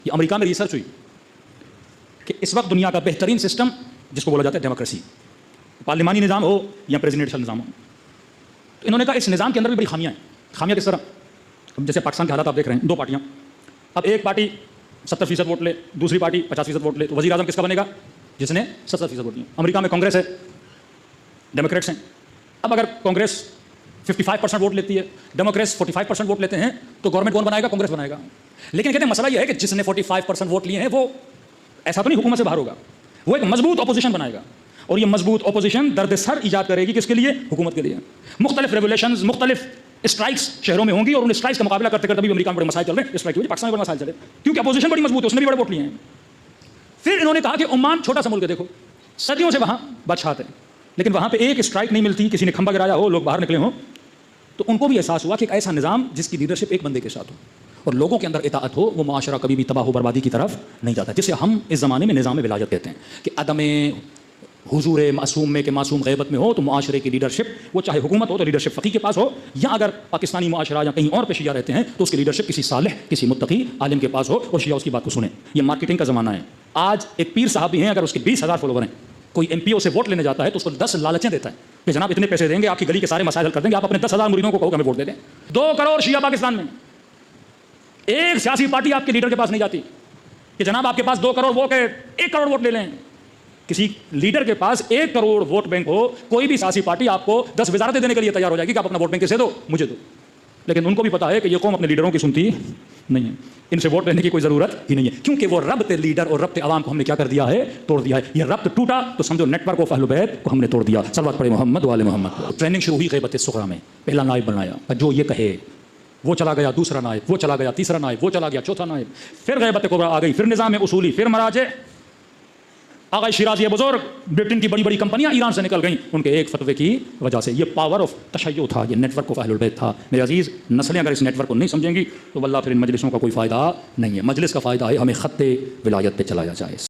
ये अमेरिका में रिसर्च हुई कि इस वक्त दुनिया का बेहतरीन सिस्टम जिसको बोला जाता है डेमोक्रेसी, पार्लिमानी निज़ाम हो या प्रेसिडेंशियल निज़ाम हो, तो इन्होंने कहा इस निज़ाम के अंदर भी बड़ी खामियां हैं। खामियां किस तरह? अब जैसे पाकिस्तान के हालात आप देख रहे हैं, दो पार्टियां, अब एक पार्टी 70% वोट ले, दूसरी पार्टी 50% वोट ले, तो वज़ीर आज़म किसका बनेगा? जिसने 70% वोट लिए। अमेरिका में कांग्रेस है, डेमोक्रेट्स हैं। अब अगर कांग्रेस 55% वोट लेती है, डेमोक्रेट्स 45% वोट लेते हैं, तो गवर्नमेंट कौन बनाएगा? कांग्रेस बनाएगा। लेकिन कहते हैं मसला यह है कि जिसने 45% वोट लिए हैं वो ऐसा तो नहीं हुकूमत से बाहर होगा, वो एक मजबूत अपोजिशन बनाएगा, और ये मजबूत अपोजिशन दर्द-ए-सर ईजाद करेगी। किसके लिए? हुकूमत के लिए। मुख्तलिफ रेवोल्यूशंस, मुख्तलिफ स्ट्राइक्स शहरों में होंगी, और उन स्ट्राइक्स का मुकाबला करते करते अभी अमेरिका में बड़े मसाइल चल रहे हैं। स्ट्राइक की वजह पाकिस्तान में बड़े मसाइल चले, क्योंकि अपोजिशन बड़ी मजबूत है, उसने भी बड़े वोट लिए हैं। फिर इन्होंने कहा कि ओमान छोटा सा मुल्क है, देखो सदियों से वहाँ बादशाह थे, लेकिन वहाँ पे एक स्ट्राइक नहीं मिलती, किसी ने खंबा गिराया हो, लोग बाहर निकले हों, तो उनको भी एहसास हुआ कि एक ऐसा निज़ाम जिसकी लीडरशिप एक बंदे के साथ हो और लोगों के अंदर इताअत हो, वो मुआशरा कभी भी तबाह बर्बादी की तरफ नहीं जाता, जिसे हम इस ज़माने में निज़ाम विलायत कहते हैं कि अदम हुजूर मासूम में कि मासूम ग़ैबत में हो, तो मुआशरे की लीडरशिप, वो चाहे हुकूमत हो तो लीडरशिप फ़कीह के पास हो, या अगर पाकिस्तानी मुआशरा या कहीं और पे शिया रहते हैं तो उसकी लीडरशिप किसी सालिह, किसी मुत्तकी आलिम के पास हो, और शिया उसकी बात को सुने। ये मार्केटिंग का ज़माना है। आज एक पीर साहब भी हैं, अगर उसके 20,000 फॉलोवर हैं, कोई MPO से वोट लेने जाता है तो उसको 10 लालचें देता है कि जनाब इतने पैसे देंगे, आपकी गली के सारे मसाइल हल कर देंगे, आप अपने 10,000 मुरीदों को कहो कि हमें वोट दे दें। 2 करोड़ शिया पाकिस्तान में, एक सियासी पार्टी आपके लीडर के पास नहीं जाती कि जनाब आपके पास 2 करोड़ वोट है, 1 करोड़ वोट ले लें। किसी लीडर के पास 1 करोड़ वोट बैंक हो, कोई भी सियासी पार्टी आपको 10 वजारतें देने के लिए तैयार हो जाएगी कि आप अपना वोट बैंक किसे दो, मुझे दो। लेकिन उनको भी पता है कि ये कौम अपने लीडरों की सुनती नहीं है, इनसे वोट लेने की कोई ज़रूरत ही नहीं है, क्योंकि वो रब्त लीडर और रब्त आवाम को हमने क्या कर दिया है? तोड़ दिया है। ये रब्त टूटा तो समझो नेटवर्क ऑफ अहले बैत को हमने तोड़ दिया। सल्लल्लाहु अलैहि मोहम्मद वाले मोहम्मद। ट्रेनिंग शुरू हुई ग़ैबत सुग़रा में, पहला नायब बनाया, जो ये कहे वो चला गया, दूसरा नायब, वो चला गया, तीसरा नायब, वो चला गया, चौथा नायब, फिर ग़ैबत कुबरा आ गई, फिर निज़ाम उसूली, फिर मराजे। आगा शिराज़ी बुज़ुर्ग, ब्रिटेन की बड़ी बड़ी कंपनियां ईरान से निकल गईं उनके एक फतवे की वजह से। ये पावर ऑफ तशय्युअ था, ये नेटवर्क ऑफ अहलुल बैत था। मेरे अजीज़, नस्लें अगर इस नेटवर्क को नहीं समझेंगी तो वल्लाह फिर इन मजलिसों का कोई फ़ायदा नहीं है। मजलिस का फ़ायदा है हमें ख़त्ते विलायत पे चलाया जाए।